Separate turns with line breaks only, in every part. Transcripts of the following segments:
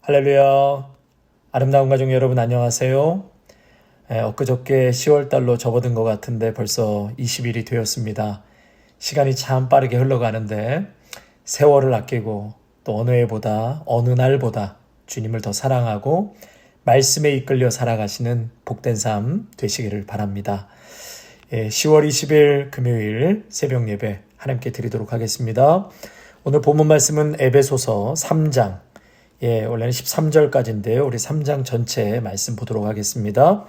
할렐루야. 아름다운 가족 여러분 안녕하세요. 엊그저께 10월달로 접어든 것 같은데 벌써 20일이 되었습니다. 시간이 참 빠르게 흘러가는데 세월을 아끼고 또 어느 해보다 어느 날보다 주님을 더 사랑하고 말씀에 이끌려 살아가시는 복된 삶 되시기를 바랍니다. 10월 20일 금요일 새벽 예배 하나님께 드리도록 하겠습니다. 오늘 본문 말씀은 에베소서 3장 원래는 13절까지인데요. 우리 3장 전체 말씀 보도록 하겠습니다.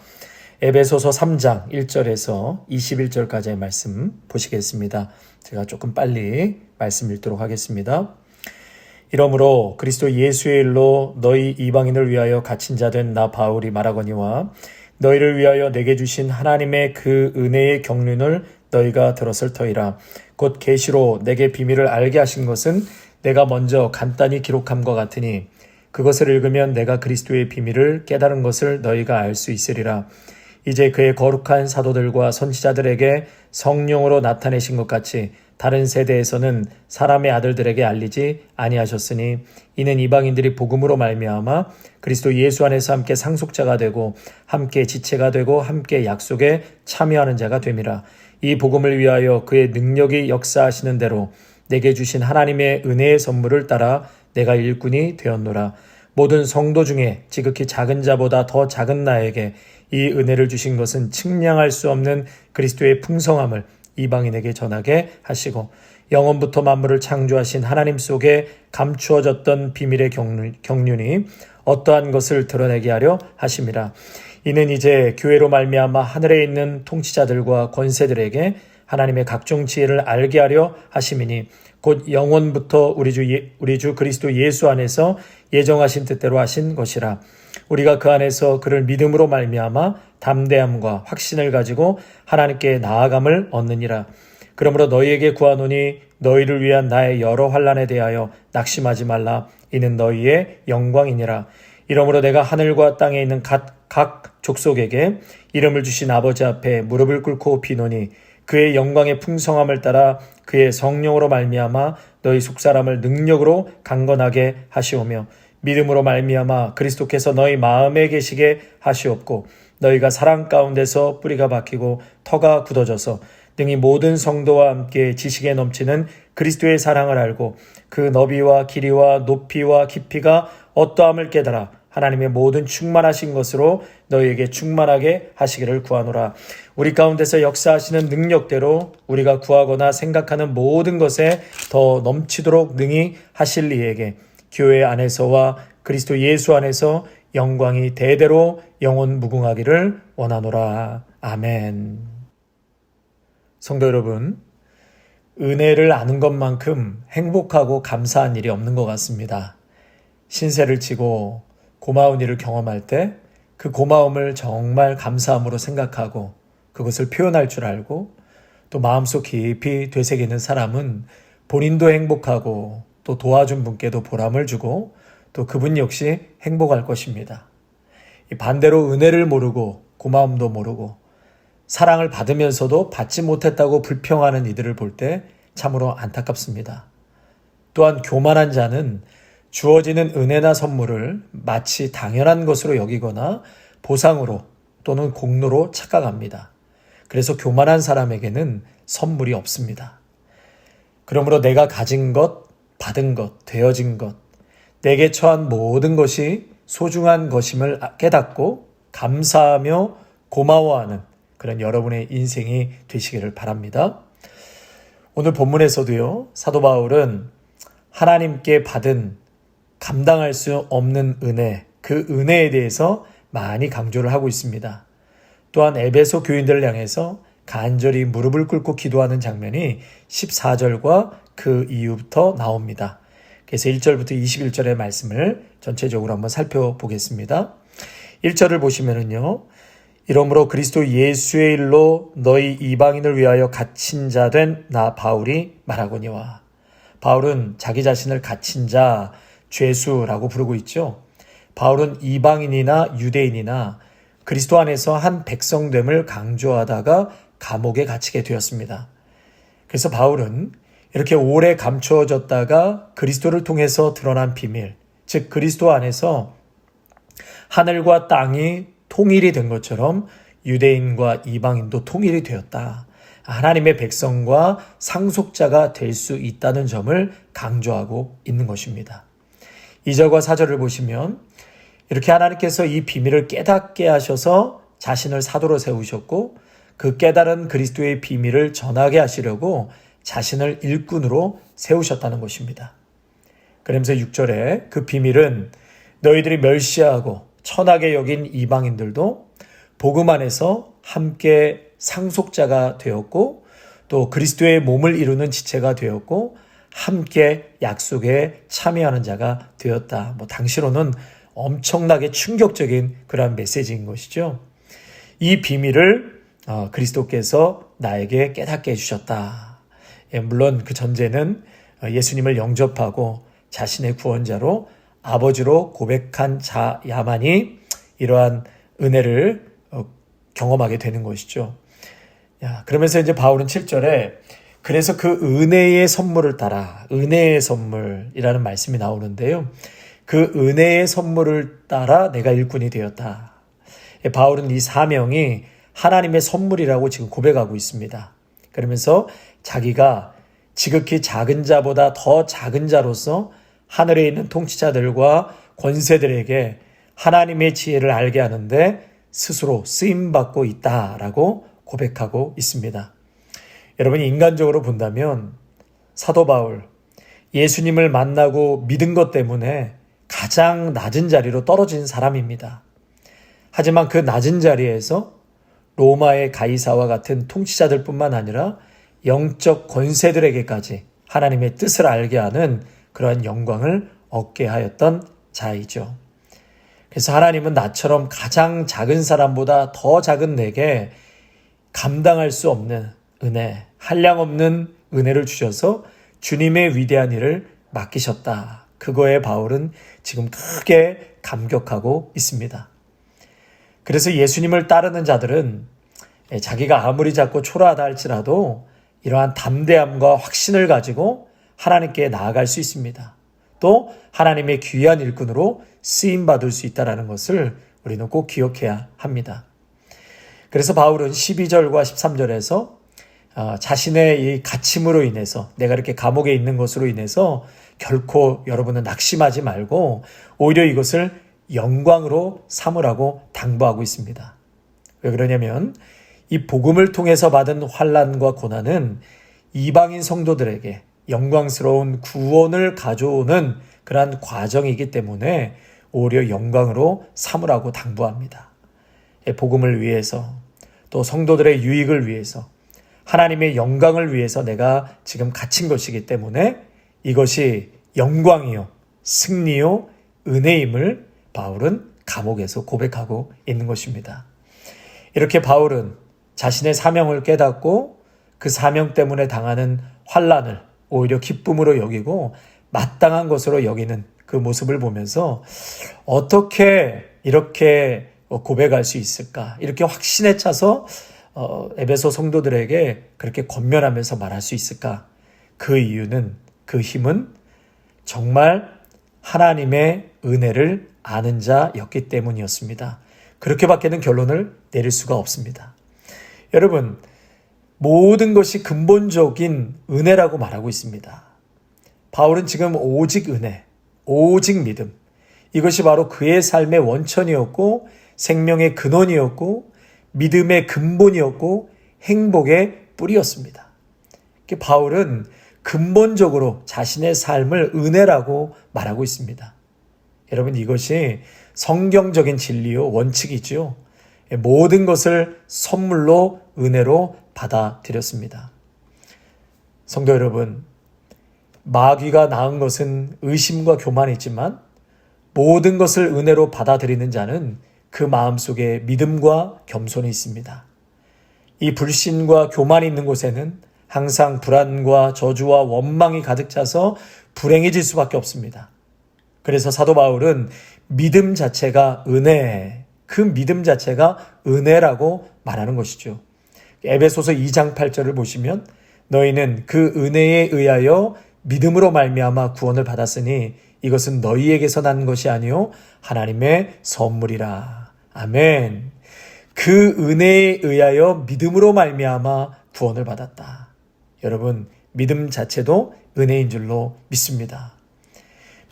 에베소서 3장 1절에서 21절까지의 말씀 보시겠습니다. 제가 조금 빨리 말씀 읽도록 하겠습니다. 이러므로 그리스도 예수의 일로 너희 이방인을 위하여 갇힌 자 된 나 바울이 말하거니와 너희를 위하여 내게 주신 하나님의 그 은혜의 경륜을 너희가 들었을 터이라. 곧 계시로 내게 비밀을 알게 하신 것은 내가 먼저 간단히 기록함과 같으니 그것을 읽으면 내가 그리스도의 비밀을 깨달은 것을 너희가 알 수 있으리라. 이제 그의 거룩한 사도들과 선지자들에게 성령으로 나타내신 것 같이 다른 세대에서는 사람의 아들들에게 알리지 아니하셨으니 이는 이방인들이 복음으로 말미암아 그리스도 예수 안에서 함께 상속자가 되고 함께 지체가 되고 함께 약속에 참여하는 자가 됨이라. 이 복음을 위하여 그의 능력이 역사하시는 대로 내게 주신 하나님의 은혜의 선물을 따라 내가 일꾼이 되었노라. 모든 성도 중에 지극히 작은 자보다 더 작은 나에게 이 은혜를 주신 것은 측량할 수 없는 그리스도의 풍성함을 이방인에게 전하게 하시고 영원부터 만물을 창조하신 하나님 속에 감추어졌던 비밀의 경륜이 어떠한 것을 드러내게 하려 하심이라. 이는 이제 교회로 말미암아 하늘에 있는 통치자들과 권세들에게 하나님의 각종 지혜를 알게 하려 하심이니 곧 영원부터 우리 주 그리스도 예수 안에서 예정하신 뜻대로 하신 것이라. 우리가 그 안에서 그를 믿음으로 말미암아 담대함과 확신을 가지고 하나님께 나아감을 얻느니라. 그러므로 너희에게 구하노니 너희를 위한 나의 여러 환난에 대하여 낙심하지 말라. 이는 너희의 영광이니라. 이러므로 내가 하늘과 땅에 있는 각 족속에게 이름을 주신 아버지 앞에 무릎을 꿇고 비노니 그의 영광의 풍성함을 따라 그의 성령으로 말미암아 너희 속사람을 능력으로 강건하게 하시오며 믿음으로 말미암아 그리스도께서 너희 마음에 계시게 하시옵고 너희가 사랑 가운데서 뿌리가 박히고 터가 굳어져서 등이 모든 성도와 함께 지식에 넘치는 그리스도의 사랑을 알고 그 너비와 길이와 높이와 깊이가 어떠함을 깨달아 하나님의 모든 충만하신 것으로 너희에게 충만하게 하시기를 구하노라. 우리 가운데서 역사하시는 능력대로 우리가 구하거나 생각하는 모든 것에 더 넘치도록 능히 하실 이에게 교회 안에서와 그리스도 예수 안에서 영광이 대대로 영원 무궁하기를 원하노라. 아멘. 성도 여러분, 은혜를 아는 것만큼 행복하고 감사한 일이 없는 것 같습니다. 신세를 지고 고마운 일을 경험할 때 그 고마움을 정말 감사함으로 생각하고 그것을 표현할 줄 알고 또 마음속 깊이 되새기는 사람은 본인도 행복하고 또 도와준 분께도 보람을 주고 또 그분 역시 행복할 것입니다. 반대로 은혜를 모르고 고마움도 모르고 사랑을 받으면서도 받지 못했다고 불평하는 이들을 볼 때 참으로 안타깝습니다. 또한 교만한 자는 주어지는 은혜나 선물을 마치 당연한 것으로 여기거나 보상으로 또는 공로로 착각합니다. 그래서 교만한 사람에게는 선물이 없습니다. 그러므로 내가 가진 것, 받은 것, 되어진 것, 내게 처한 모든 것이 소중한 것임을 깨닫고 감사하며 고마워하는 그런 여러분의 인생이 되시기를 바랍니다. 오늘 본문에서도요, 사도 바울은 하나님께 받은 감당할 수 없는 은혜, 그 은혜에 대해서 많이 강조를 하고 있습니다. 또한 에베소 교인들을 향해서 간절히 무릎을 꿇고 기도하는 장면이 14절과 그 이후부터 나옵니다. 그래서 1절부터 21절의 말씀을 전체적으로 한번 살펴보겠습니다. 1절을 보시면은요, 이러므로 그리스도 예수의 일로 너희 이방인을 위하여 갇힌 자 된 나 바울이 말하거니와. 바울은 자기 자신을 갇힌 자, 죄수라고 부르고 있죠. 바울은 이방인이나 유대인이나 그리스도 안에서 한 백성됨을 강조하다가 감옥에 갇히게 되었습니다. 그래서 바울은 이렇게 오래 감추어졌다가 그리스도를 통해서 드러난 비밀, 즉 그리스도 안에서 하늘과 땅이 통일이 된 것처럼 유대인과 이방인도 통일이 되었다. 하나님의 백성과 상속자가 될 수 있다는 점을 강조하고 있는 것입니다. 2절과 4절을 보시면 이렇게 하나님께서 이 비밀을 깨닫게 하셔서 자신을 사도로 세우셨고 그 깨달은 그리스도의 비밀을 전하게 하시려고 자신을 일꾼으로 세우셨다는 것입니다. 그러면서 6절에 그 비밀은 너희들이 멸시하고 천하게 여긴 이방인들도 복음 안에서 함께 상속자가 되었고 또 그리스도의 몸을 이루는 지체가 되었고 함께 약속에 참여하는 자가 되었다. 당시로는 엄청나게 충격적인 그러한 메시지인 것이죠. 이 비밀을 그리스도께서 나에게 깨닫게 해주셨다. 물론 그 전제는 예수님을 영접하고 자신의 구원자로 아버지로 고백한 자야만이 이러한 은혜를 경험하게 되는 것이죠. 그러면서 이제 바울은 7절에 그래서 그 은혜의 선물을 따라 은혜의 선물이라는 말씀이 나오는데요. 그 은혜의 선물을 따라 내가 일꾼이 되었다. 바울은 이 사명이 하나님의 선물이라고 지금 고백하고 있습니다. 그러면서 자기가 지극히 작은 자보다 더 작은 자로서 하늘에 있는 통치자들과 권세들에게 하나님의 지혜를 알게 하는데 스스로 쓰임받고 있다라고 고백하고 있습니다. 여러분이 인간적으로 본다면 사도 바울, 예수님을 만나고 믿은 것 때문에 가장 낮은 자리로 떨어진 사람입니다. 하지만 그 낮은 자리에서 로마의 가이사와 같은 통치자들뿐만 아니라 영적 권세들에게까지 하나님의 뜻을 알게 하는 그러한 영광을 얻게 하였던 자이죠. 그래서 하나님은 나처럼 가장 작은 사람보다 더 작은 내게 감당할 수 없는 은혜, 한량없는 은혜를 주셔서 주님의 위대한 일을 맡기셨다. 그거에 바울은 지금 크게 감격하고 있습니다. 그래서 예수님을 따르는 자들은 자기가 아무리 작고 초라하다 할지라도 이러한 담대함과 확신을 가지고 하나님께 나아갈 수 있습니다. 또 하나님의 귀한 일꾼으로 쓰임받을 수 있다는 것을 우리는 꼭 기억해야 합니다. 그래서 바울은 12절과 13절에서 자신의 이 갇힘으로 인해서 내가 이렇게 감옥에 있는 것으로 인해서 결코 여러분은 낙심하지 말고 오히려 이것을 영광으로 삼으라고 당부하고 있습니다. 왜 그러냐면 이 복음을 통해서 받은 환난과 고난은 이방인 성도들에게 영광스러운 구원을 가져오는 그러한 과정이기 때문에 오히려 영광으로 삼으라고 당부합니다. 복음을 위해서 또 성도들의 유익을 위해서 하나님의 영광을 위해서 내가 지금 갇힌 것이기 때문에 이것이 영광이요, 승리요, 은혜임을 바울은 감옥에서 고백하고 있는 것입니다. 이렇게 바울은 자신의 사명을 깨닫고 그 사명 때문에 당하는 환난을 오히려 기쁨으로 여기고 마땅한 것으로 여기는 그 모습을 보면서 어떻게 이렇게 고백할 수 있을까? 이렇게 확신에 차서 에베소 성도들에게 그렇게 권면하면서 말할 수 있을까? 그 이유는, 그 힘은 정말 하나님의 은혜를 아는 자였기 때문이었습니다. 그렇게밖에는 결론을 내릴 수가 없습니다. 여러분, 모든 것이 근본적인 은혜라고 말하고 있습니다. 바울은 지금 오직 은혜, 오직 믿음, 이것이 바로 그의 삶의 원천이었고 생명의 근원이었고 믿음의 근본이었고 행복의 뿌리였습니다. 바울은 근본적으로 자신의 삶을 은혜라고 말하고 있습니다. 여러분, 이것이 성경적인 진리요, 원칙이죠. 모든 것을 선물로 은혜로 받아들였습니다. 성도 여러분, 마귀가 낳은 것은 의심과 교만이지만 모든 것을 은혜로 받아들이는 자는 그 마음속에 믿음과 겸손이 있습니다. 이 불신과 교만이 있는 곳에는 항상 불안과 저주와 원망이 가득 차서 불행해질 수밖에 없습니다. 그래서 사도 바울은 믿음 자체가 은혜, 그 믿음 자체가 은혜라고 말하는 것이죠. 에베소서 2장 8절을 보시면 너희는 그 은혜에 의하여 믿음으로 말미암아 구원을 받았으니 이것은 너희에게서 난 것이 아니요 하나님의 선물이라. 아멘. 그 은혜에 의하여 믿음으로 말미암아 구원을 받았다. 여러분, 믿음 자체도 은혜인 줄로 믿습니다.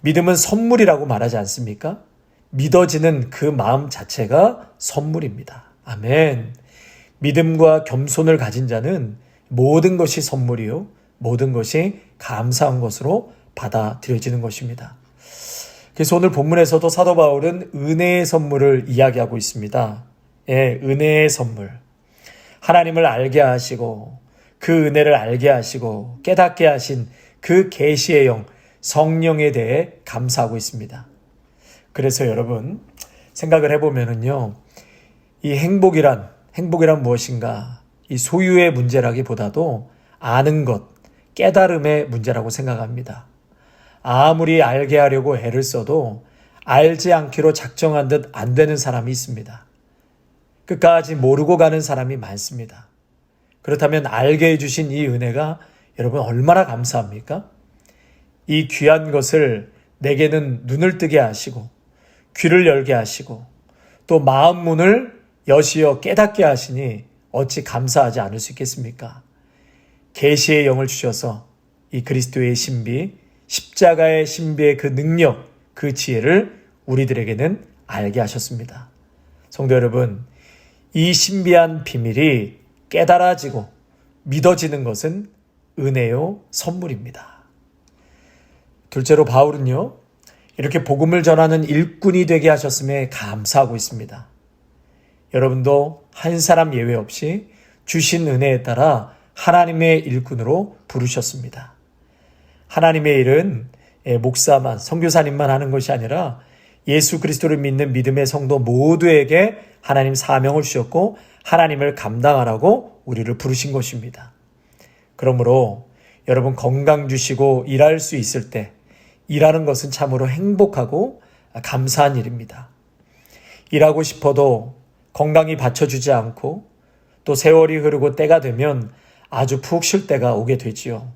믿음은 선물이라고 말하지 않습니까? 믿어지는 그 마음 자체가 선물입니다. 아멘. 믿음과 겸손을 가진 자는 모든 것이 선물이요, 모든 것이 감사한 것으로 받아들여지는 것입니다. 그래서 오늘 본문에서도 사도 바울은 은혜의 선물을 이야기하고 있습니다. 예, 은혜의 선물. 하나님을 알게 하시고 그 은혜를 알게 하시고 깨닫게 하신 그 계시의 영, 성령에 대해 감사하고 있습니다. 그래서 여러분 생각을 해보면은요, 이 행복이란 무엇인가? 이 소유의 문제라기보다도 아는 것, 깨달음의 문제라고 생각합니다. 아무리 알게 하려고 애를 써도 알지 않기로 작정한 듯 안 되는 사람이 있습니다. 끝까지 모르고 가는 사람이 많습니다. 그렇다면 알게 해주신 이 은혜가 여러분 얼마나 감사합니까? 이 귀한 것을 내게는 눈을 뜨게 하시고 귀를 열게 하시고 또 마음 문을 여시어 깨닫게 하시니 어찌 감사하지 않을 수 있겠습니까? 계시의 영을 주셔서 이 그리스도의 신비, 십자가의 신비의 그 능력, 그 지혜를 우리들에게는 알게 하셨습니다. 성도 여러분, 이 신비한 비밀이 깨달아지고 믿어지는 것은 은혜요, 선물입니다. 둘째로 바울은요, 이렇게 복음을 전하는 일꾼이 되게 하셨음에 감사하고 있습니다. 여러분도 한 사람 예외 없이 주신 은혜에 따라 하나님의 일꾼으로 부르셨습니다. 하나님의 일은 목사만, 선교사님만 하는 것이 아니라 예수 그리스도를 믿는 믿음의 성도 모두에게 하나님 사명을 주셨고 하나님을 감당하라고 우리를 부르신 것입니다. 그러므로 여러분 건강 주시고 일할 수 있을 때 일하는 것은 참으로 행복하고 감사한 일입니다. 일하고 싶어도 건강이 받쳐주지 않고 또 세월이 흐르고 때가 되면 아주 푹 쉴 때가 오게 되지요.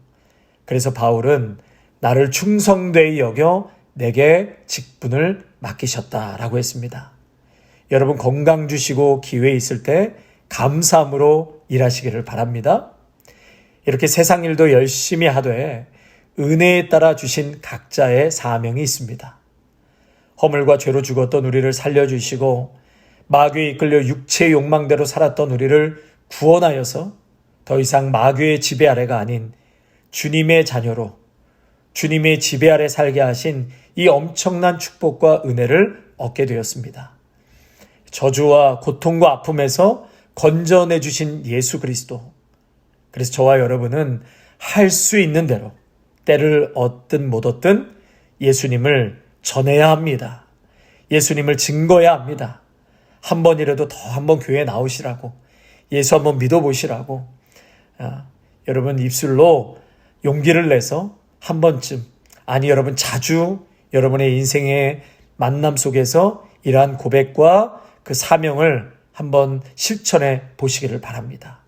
그래서 바울은 나를 충성되이 여겨 내게 직분을 맡기셨다라고 했습니다. 여러분 건강 주시고 기회 있을 때 감사함으로 일하시기를 바랍니다. 이렇게 세상 일도 열심히 하되 은혜에 따라 주신 각자의 사명이 있습니다. 허물과 죄로 죽었던 우리를 살려주시고 마귀에 이끌려 육체의 욕망대로 살았던 우리를 구원하여서 더 이상 마귀의 지배 아래가 아닌 주님의 자녀로 주님의 지배 아래 살게 하신 이 엄청난 축복과 은혜를 얻게 되었습니다. 저주와 고통과 아픔에서 건져내 주신 예수 그리스도. 그래서 저와 여러분은 할 수 있는 대로 때를 얻든 못 얻든 예수님을 전해야 합니다. 예수님을 증거해야 합니다. 한 번이라도 더 한 번 교회에 나오시라고, 예수 한번 믿어보시라고, 여러분 입술로 용기를 내서 한 번쯤, 아니 여러분 자주 여러분의 인생의 만남 속에서 이러한 고백과 그 사명을 한번 실천해 보시기를 바랍니다.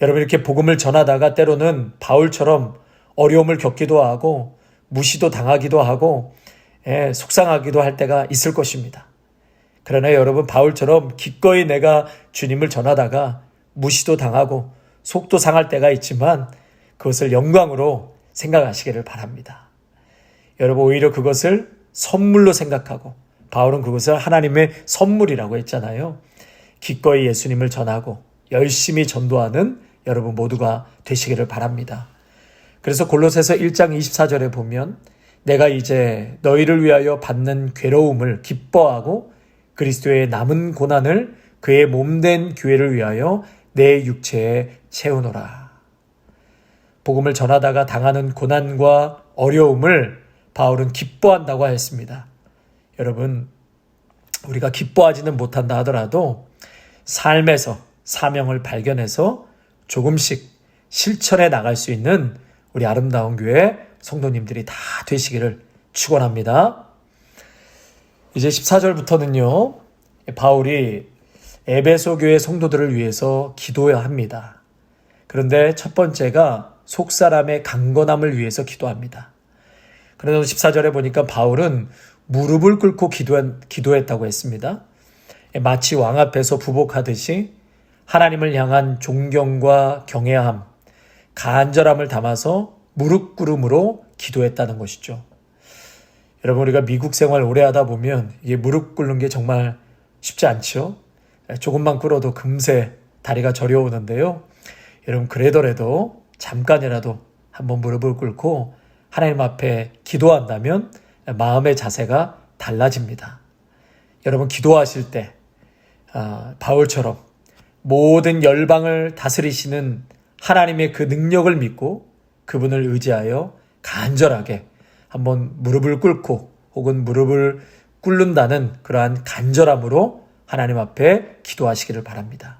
여러분 이렇게 복음을 전하다가 때로는 바울처럼 어려움을 겪기도 하고 무시도 당하기도 하고 속상하기도 할 때가 있을 것입니다. 그러나 여러분 바울처럼 기꺼이 내가 주님을 전하다가 무시도 당하고 속도 상할 때가 있지만 그것을 영광으로 생각하시기를 바랍니다. 여러분 오히려 그것을 선물로 생각하고 바울은 그것을 하나님의 선물이라고 했잖아요. 기꺼이 예수님을 전하고 열심히 전도하는 여러분 모두가 되시기를 바랍니다. 그래서 골로새서 1장 24절에 보면 내가 이제 너희를 위하여 받는 괴로움을 기뻐하고 그리스도의 남은 고난을 그의 몸된 교회를 위하여 내 육체에 채우노라. 복음을 전하다가 당하는 고난과 어려움을 바울은 기뻐한다고 했습니다. 여러분 우리가 기뻐하지는 못한다 하더라도 삶에서 사명을 발견해서 조금씩 실천해 나갈 수 있는 우리 아름다운 교회 성도님들이 다 되시기를 축원합니다. 이제 14절부터는요. 바울이 에베소 교회 성도들을 위해서 기도해야 합니다. 그런데 첫 번째가 속사람의 강건함을 위해서 기도합니다. 그래서 14절에 보니까 바울은 무릎을 꿇고 기도했다고 했습니다. 마치 왕 앞에서 부복하듯이 하나님을 향한 존경과 경외함, 간절함을 담아서 무릎 꿇음으로 기도했다는 것이죠. 여러분, 우리가 미국 생활 오래 하다 보면 이게 무릎 꿇는 게 정말 쉽지 않죠. 조금만 꿇어도 금세 다리가 저려오는데요. 여러분, 그래더라도 잠깐이라도 한번 무릎을 꿇고 하나님 앞에 기도한다면 마음의 자세가 달라집니다. 여러분, 기도하실 때 바울처럼 모든 열방을 다스리시는 하나님의 그 능력을 믿고 그분을 의지하여 간절하게 한번 무릎을 꿇고 혹은 무릎을 꿇는다는 그러한 간절함으로 하나님 앞에 기도하시기를 바랍니다.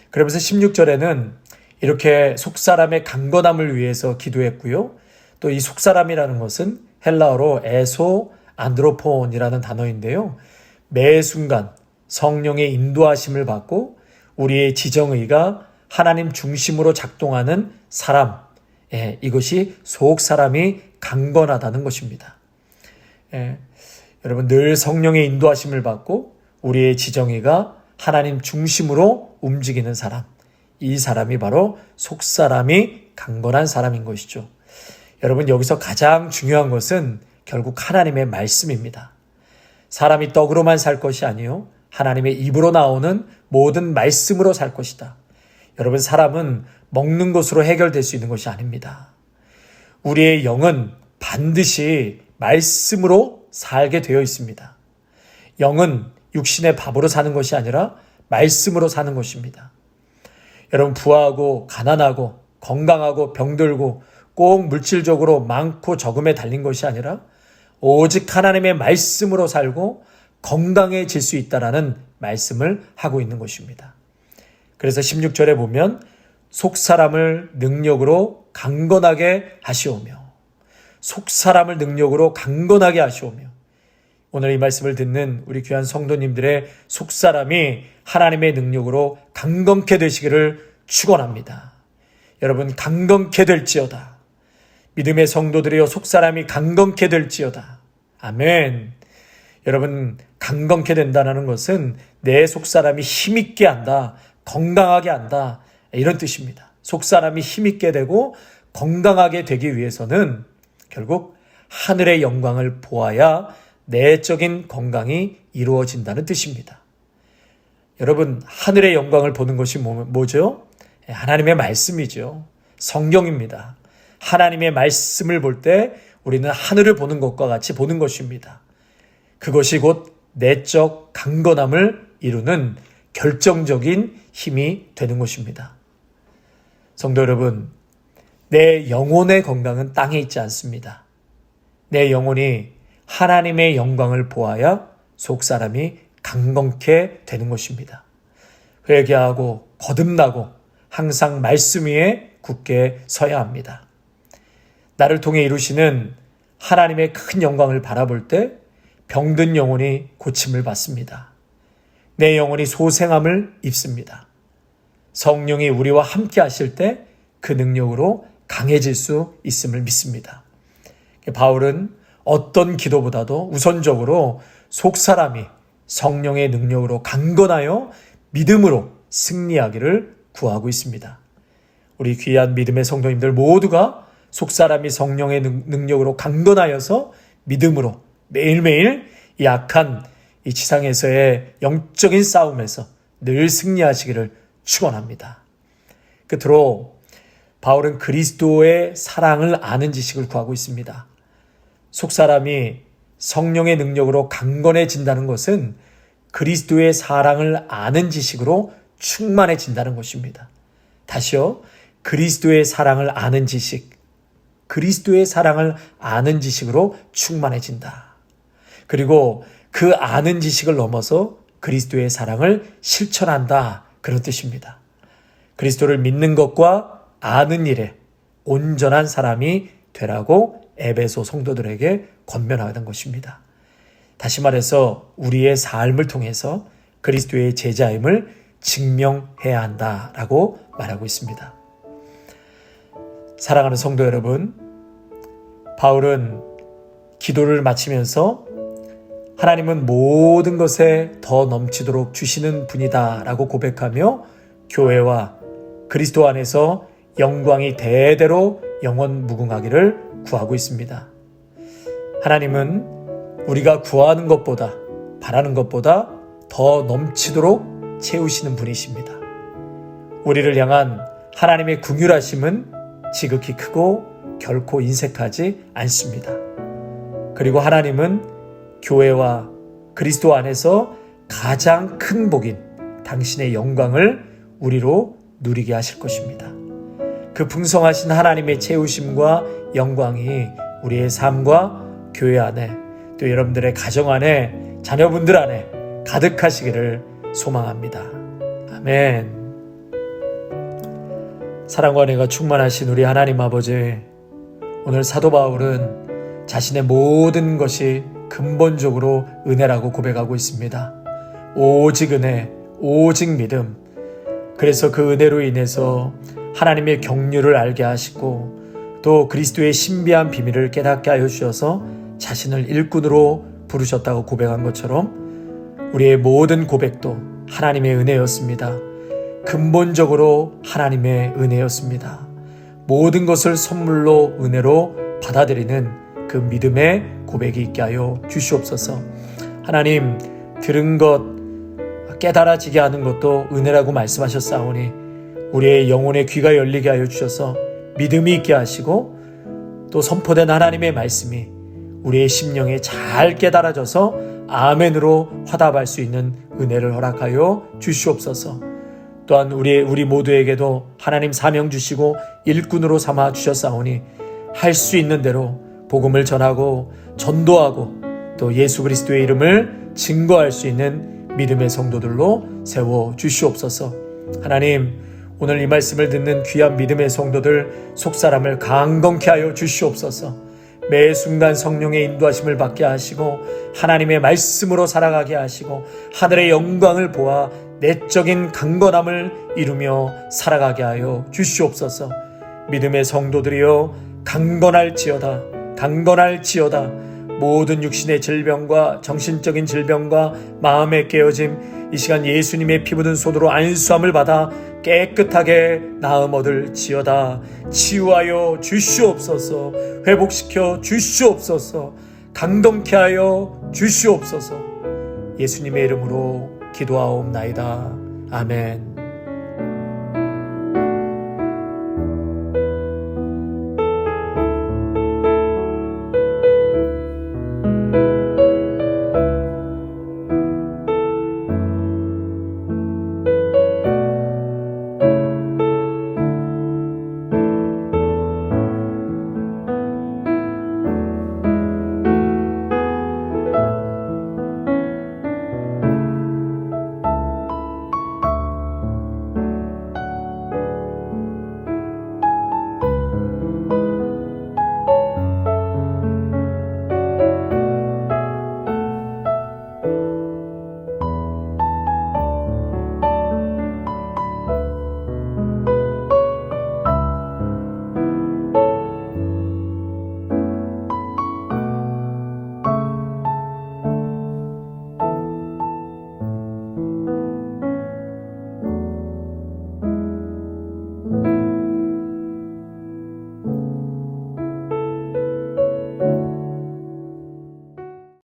그러면서 16절에는 이렇게 속사람의 강건함을 위해서 기도했고요. 또 이 속사람이라는 것은 헬라어로 에소 안드로폰이라는 단어인데요. 매 순간 성령의 인도하심을 받고 우리의 지정의가 하나님 중심으로 작동하는 사람, 이것이 속사람이 강건하다는 것입니다. 여러분, 늘 성령의 인도하심을 받고 우리의 지정의가 하나님 중심으로 움직이는 사람, 이 사람이 바로 속사람이 강건한 사람인 것이죠. 여러분, 여기서 가장 중요한 것은 결국 하나님의 말씀입니다. 사람이 떡으로만 살 것이 아니요 하나님의 입으로 나오는 모든 말씀으로 살 것이다. 여러분, 사람은 먹는 것으로 해결될 수 있는 것이 아닙니다. 우리의 영은 반드시 말씀으로 살게 되어 있습니다. 영은 육신의 밥으로 사는 것이 아니라 말씀으로 사는 것입니다. 여러분, 부하고 가난하고 건강하고 병들고 꼭 물질적으로 많고 적음에 달린 것이 아니라 오직 하나님의 말씀으로 살고 건강해질 수 있다라는 말씀을 하고 있는 것입니다. 그래서 16절에 보면 속사람을 능력으로 강건하게 하시오며, 속사람을 능력으로 강건하게 하시오며, 오늘 이 말씀을 듣는 우리 귀한 성도님들의 속사람이 하나님의 능력으로 강건케 되시기를 축원합니다. 여러분, 강건케 될지어다. 믿음의 성도들이여, 속사람이 강건케 될지어다. 아멘. 여러분, 강건케 된다는 것은 내 속사람이 힘있게 한다, 건강하게 한다, 이런 뜻입니다. 속사람이 힘있게 되고 건강하게 되기 위해서는 결국 하늘의 영광을 보아야 내적인 건강이 이루어진다는 뜻입니다. 여러분, 하늘의 영광을 보는 것이 뭐죠? 하나님의 말씀이죠. 성경입니다. 하나님의 말씀을 볼 때 우리는 하늘을 보는 것과 같이 보는 것입니다. 그것이 곧 내적 강건함을 이루는 결정적인 힘이 되는 것입니다. 성도 여러분, 내 영혼의 건강은 땅에 있지 않습니다. 내 영혼이 하나님의 영광을 보아야 속사람이 강건케 되는 것입니다. 회개하고 거듭나고 항상 말씀 위에 굳게 서야 합니다. 나를 통해 이루시는 하나님의 큰 영광을 바라볼 때 병든 영혼이 고침을 받습니다. 내 영혼이 소생함을 입습니다. 성령이 우리와 함께 하실 때 그 능력으로 강해질 수 있음을 믿습니다. 바울은 어떤 기도보다도 우선적으로 속사람이 성령의 능력으로 강건하여 믿음으로 승리하기를 구하고 있습니다. 우리 귀한 믿음의 성도님들 모두가 속사람이 성령의 능력으로 강건하여서 믿음으로 매일매일 이 악한 이 지상에서의 영적인 싸움에서 늘 승리하시기를 축원합니다. 끝으로 바울은 그리스도의 사랑을 아는 지식을 구하고 있습니다. 속사람이 성령의 능력으로 강건해진다는 것은 그리스도의 사랑을 아는 지식으로 충만해진다는 것입니다. 다시요, 그리스도의 사랑을 아는 지식, 그리스도의 사랑을 아는 지식으로 충만해진다. 그리고 그 아는 지식을 넘어서 그리스도의 사랑을 실천한다, 그런 뜻입니다. 그리스도를 믿는 것과 아는 일에 온전한 사람이 되라고 에베소 성도들에게 권면하는 것입니다. 다시 말해서 우리의 삶을 통해서 그리스도의 제자임을 증명해야 한다라고 말하고 있습니다. 사랑하는 성도 여러분, 바울은 기도를 마치면서 하나님은 모든 것에 더 넘치도록 주시는 분이다 라고 고백하며 교회와 그리스도 안에서 영광이 대대로 영원 무궁하기를 구하고 있습니다. 하나님은 우리가 구하는 것보다 바라는 것보다 더 넘치도록 채우시는 분이십니다. 우리를 향한 하나님의 긍휼하심은 지극히 크고 결코 인색하지 않습니다. 그리고 하나님은 교회와 그리스도 안에서 가장 큰 복인 당신의 영광을 우리로 누리게 하실 것입니다. 그 풍성하신 하나님의 채우심과 영광이 우리의 삶과 교회 안에 또 여러분들의 가정 안에 자녀분들 안에 가득하시기를 소망합니다. 아멘. 사랑과 은혜가 충만하신 우리 하나님 아버지, 오늘 사도 바울은 자신의 모든 것이 근본적으로 은혜라고 고백하고 있습니다. 오직 은혜, 오직 믿음. 그래서 그 은혜로 인해서 하나님의 경륜을 알게 하시고 또 그리스도의 신비한 비밀을 깨닫게 하여 주셔서 자신을 일꾼으로 부르셨다고 고백한 것처럼 우리의 모든 고백도 하나님의 은혜였습니다. 근본적으로 하나님의 은혜였습니다. 모든 것을 선물로 은혜로 받아들이는 그 믿음의 고백이 있게 하여 주시옵소서. 하나님, 들은 것 깨달아지게 하는 것도 은혜라고 말씀하셨사오니 우리의 영혼의 귀가 열리게 하여 주셔서 믿음이 있게 하시고 또 선포된 하나님의 말씀이 우리의 심령에 잘 깨달아져서 아멘으로 화답할 수 있는 은혜를 허락하여 주시옵소서. 또한 우리 모두에게도 하나님 사명 주시고 일꾼으로 삼아 주셨사오니 할 수 있는 대로 복음을 전하고 전도하고 또 예수 그리스도의 이름을 증거할 수 있는 믿음의 성도들로 세워 주시옵소서. 하나님, 오늘 이 말씀을 듣는 귀한 믿음의 성도들 속사람을 강건케 하여 주시옵소서. 매 순간 성령의 인도하심을 받게 하시고 하나님의 말씀으로 살아가게 하시고 하늘의 영광을 보아 내적인 강건함을 이루며 살아가게 하여 주시옵소서. 믿음의 성도들이여 강건할지어다, 강건할지어다. 모든 육신의 질병과 정신적인 질병과 마음의 깨어짐, 이 시간 예수님의 피 묻은 손으로 안수함을 받아 깨끗하게 나음 얻을지어다. 치유하여 주시옵소서. 회복시켜 주시옵소서. 강건케 하여 주시옵소서. 예수님의 이름으로 기도하옵나이다. 아멘.